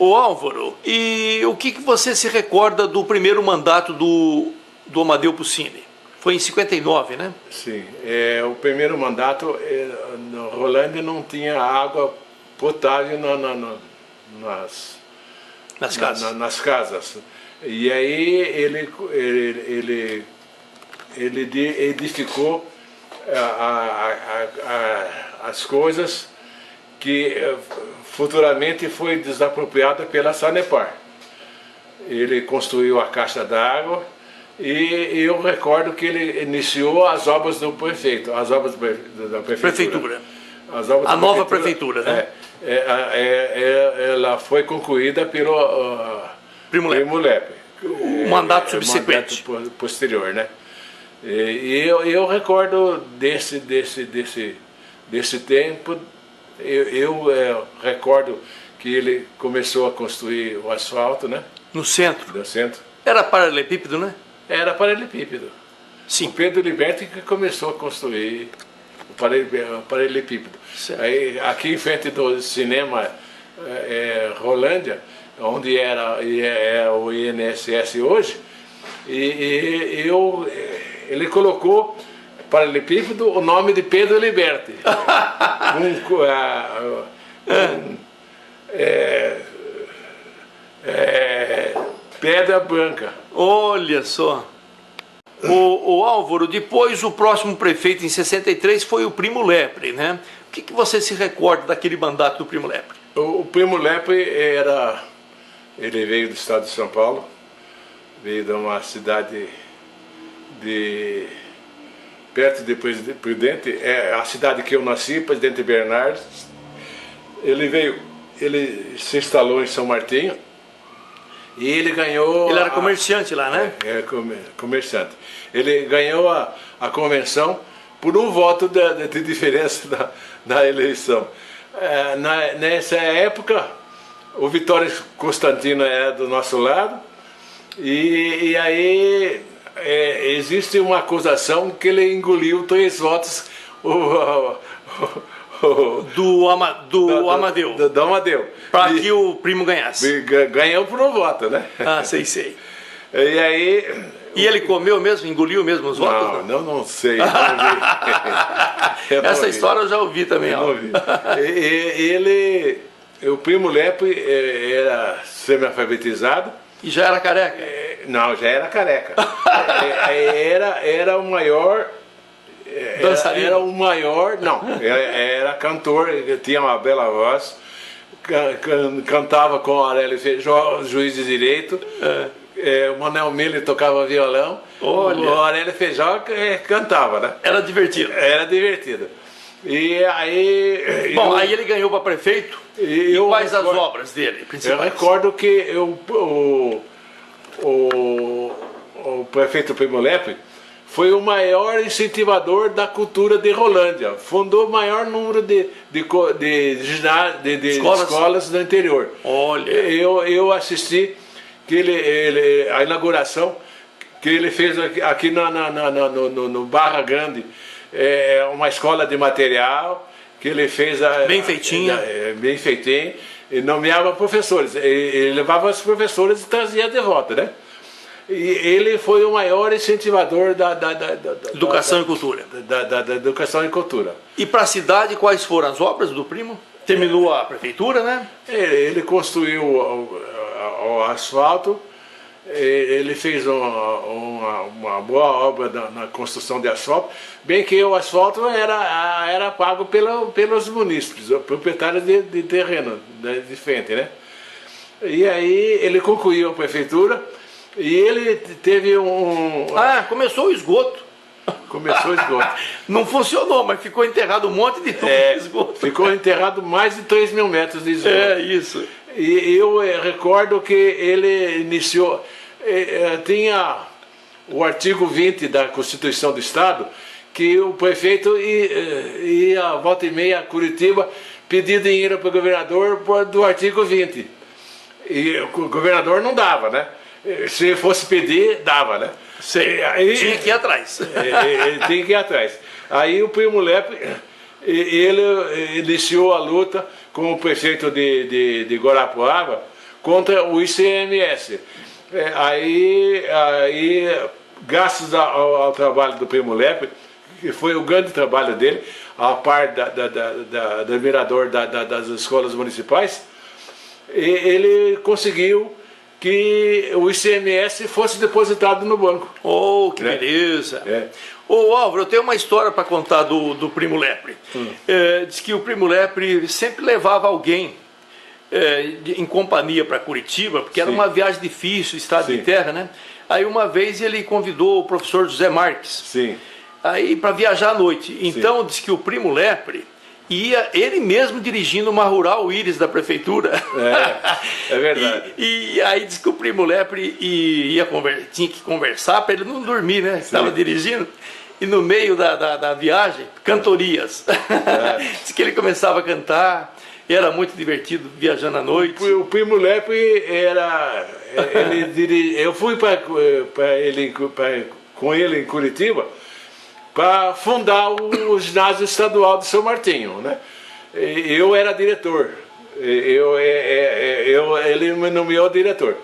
Ô Álvaro, e o que você se recorda do primeiro mandato do Amadeu Puccini? Foi em 59, né? Sim, o primeiro mandato, na Rolândia não tinha água potável nas casas. E aí ele edificou as coisas que futuramente foi desapropriada pela Sanepar. Ele construiu a caixa d'água e eu recordo que ele iniciou as obras do prefeito, as obras da prefeitura. A nova prefeitura, né? Ela foi concluída pelo Primo Lepe. O mandato subsequente. Mandato posterior, né? E eu recordo desse tempo. Eu recordo que ele começou a construir o asfalto, né? No centro? No centro. Era paralelepípedo, né? Era paralelepípedo. Sim. O Pedro Liberti que começou a construir o paralelepípedo. Aí, aqui em frente do cinema Rolândia, onde era o INSS hoje, ele colocou paralelepípedo o nome de Pedro Liberti. Pedra branca. Olha só. O Álvaro, depois o próximo prefeito em 63 foi o Primo Lepre, né? O que você se recorda daquele mandato do Primo Lepre? O Primo Lepre ele veio do estado de São Paulo, veio de uma cidade perto de Prudente, a cidade que eu nasci, Presidente Bernardes. Ele se instalou em São Martinho e ele ganhou... Ele era comerciante lá, né? Comerciante. Ele ganhou a convenção por um voto de diferença da eleição. Nessa época, o Vitório Constantino era do nosso lado e aí existe uma acusação que ele engoliu 3 votos do Amadeu. Para que o Primo ganhasse. Ganhou por um voto, né? Ah, sei. E aí... E ele comeu mesmo, engoliu mesmo os votos? Não sei. Essa história eu já ouvi também. Eu não ouvi. O Primo Lepre era semi-alfabetizado. E já era careca? Não, já era careca. Era o maior... Dançarino? Era o maior... Não, era cantor, tinha uma bela voz. Cantava com o Aurélio Feijó, juiz de direito. O Manuel Miller tocava violão. Olha. O Aurélio Feijó cantava, né? Era divertido. Era divertido. E aí... Bom, aí ele ganhou para prefeito. E quais as obras dele, principais? Eu recordo que o prefeito Primo Lepre foi o maior incentivador da cultura de Rolândia. Fundou o maior número de escolas do interior. Olha. Eu assisti que a inauguração que ele fez aqui no Barra Grande, uma escola de material que ele fez bem feitinha, bem feitinho, e nomeava professores. Ele levava os professores e trazia de volta, né? E ele foi o maior incentivador da educação e cultura. Da educação e cultura. E para a cidade, quais foram as obras do Primo? Terminou a prefeitura, né? Ele construiu o asfalto, ele fez uma boa obra na construção de asfalto, bem que o asfalto era pago pelos munícipes, proprietários de terreno, de frente, né? E aí ele concluiu a prefeitura e ele teve começou o esgoto. Começou o esgoto. Não funcionou, mas ficou enterrado um monte de esgoto. Ficou enterrado mais de 3.000 metros de esgoto. Isso. E eu recordo que ele iniciou, tinha o artigo 20 da Constituição do Estado, que o prefeito ia volta e meia a Curitiba pedir dinheiro para o governador do artigo 20. E o governador não dava, né? Se fosse pedir, dava, né? Tinha que ir atrás. Tinha que ir atrás. Aí o Primo Lepre, ele iniciou a luta com o prefeito de Guarapuava contra o ICMS. Aí gastos ao trabalho do Primo Lepre, que foi o grande trabalho dele, a par do admirador das escolas municipais, e ele conseguiu que o ICMS fosse depositado no banco. Oh, que beleza! Ô Álvaro, eu tenho uma história para contar do Primo Lepre. Diz que o Primo Lepre sempre levava alguém em companhia para Curitiba, porque era uma viagem difícil, estrada de terra, né? Aí uma vez ele convidou o professor José Marques. Sim. Aí para viajar à noite. Então diz que o Primo Lepre ia ele mesmo dirigindo uma Rural Íris da prefeitura. É verdade. E aí diz que o Primo Lepre tinha que conversar para ele não dormir, né? Estava dirigindo. E no meio da viagem, cantorias. Diz que ele começava a cantar. E era muito divertido viajando à noite. O Primo Lepre era... eu fui com ele em Curitiba para fundar o ginásio estadual de São Martinho, né? Eu era diretor, ele me nomeou diretor.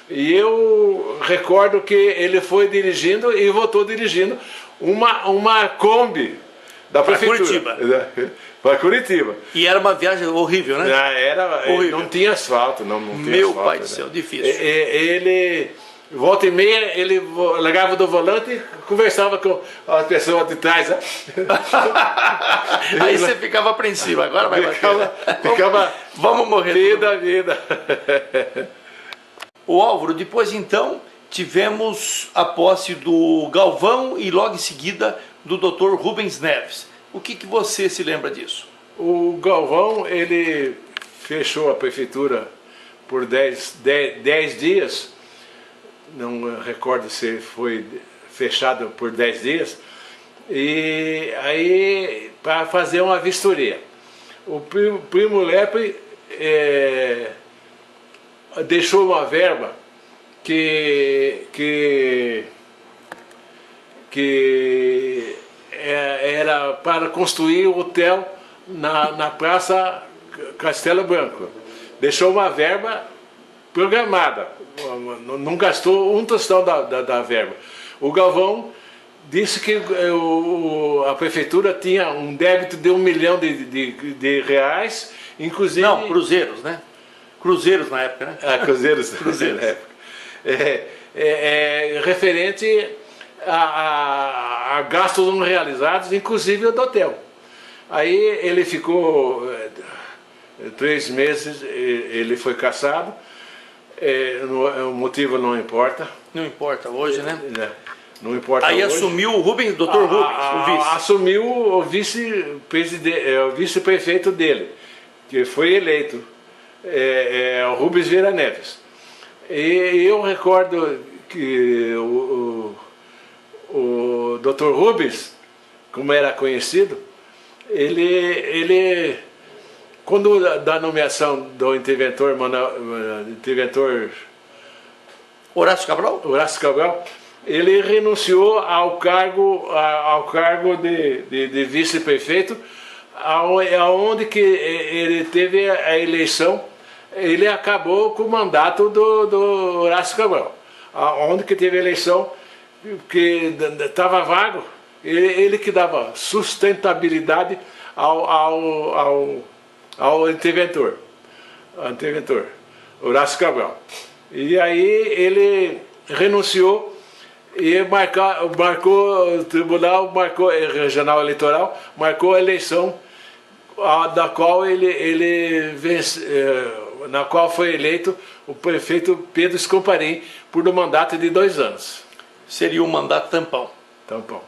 E eu recordo que ele foi dirigindo e voltou dirigindo uma Kombi da prefeitura. Para Curitiba. E era uma viagem horrível, né? Horrível. Não tinha asfalto, não tinha Meu asfalto, pai do céu, difícil. Ele... Volta e meia, ele largava do volante e conversava com a pessoa de trás. Né? Aí você ficava apreensivo, agora vai ficava vamos morrer. Vida. O Álvaro, depois então, tivemos a posse do Galvão e logo em seguida do Dr. Rubens Neves. O que você se lembra disso? O Galvão, ele fechou a prefeitura por 10 dias. Não recordo se foi fechado por 10 dias, e aí para fazer uma vistoria. O Primo Lepre deixou uma verba que era para construir o hotel na Praça Castelo Branco. Deixou uma verba programada, não gastou um tostão da verba. O Galvão disse que a prefeitura tinha um débito de 1 milhão de reais, inclusive... Não, cruzeiros, né? Cruzeiros na época, né? Cruzeiros. Cruzeiros. Na época. Referente a gastos não realizados, inclusive o do hotel. Aí ele ficou 3 meses, ele foi cassado. O motivo não importa. Não importa hoje, né? Não importa. Aí hoje. assumiu o Rubens, Dr. Rubens, o vice. Assumiu o vice-prefeito dele, que foi eleito, o Rubens Vieira Neves. E eu recordo que o Dr. Rubens, como era conhecido, ele quando da nomeação do interventor Horácio Cabral? Ele renunciou ao cargo de vice-prefeito, aonde que ele teve a eleição, ele acabou com o mandato do Horácio Cabral. Onde que teve a eleição, que estava vago, ele que dava sustentabilidade ao interventor, Horácio Cabral. E aí ele renunciou e o Tribunal Regional Eleitoral marcou a eleição da qual na qual foi eleito o prefeito Pedro Scomparin por um mandato de 2 anos. Seria um mandato tampão. Tampão.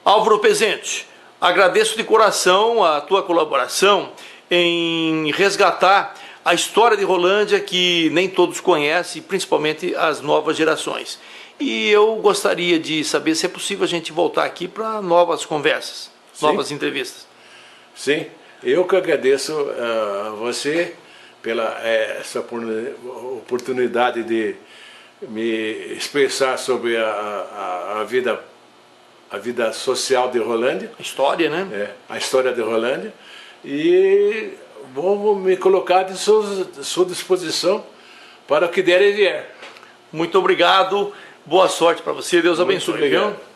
Álvaro Pezente, agradeço de coração a tua colaboração em resgatar a história de Rolândia que nem todos conhecem, principalmente as novas gerações. E eu gostaria de saber se é possível a gente voltar aqui para novas conversas, novas entrevistas. Sim, eu que agradeço a você pela essa oportunidade de me expressar sobre a vida social de Rolândia. História, né? A história de Rolândia. E vou me colocar à sua disposição para o que der e vier. Muito obrigado, boa sorte para você, Deus Muito abençoe. obrigado. Viu?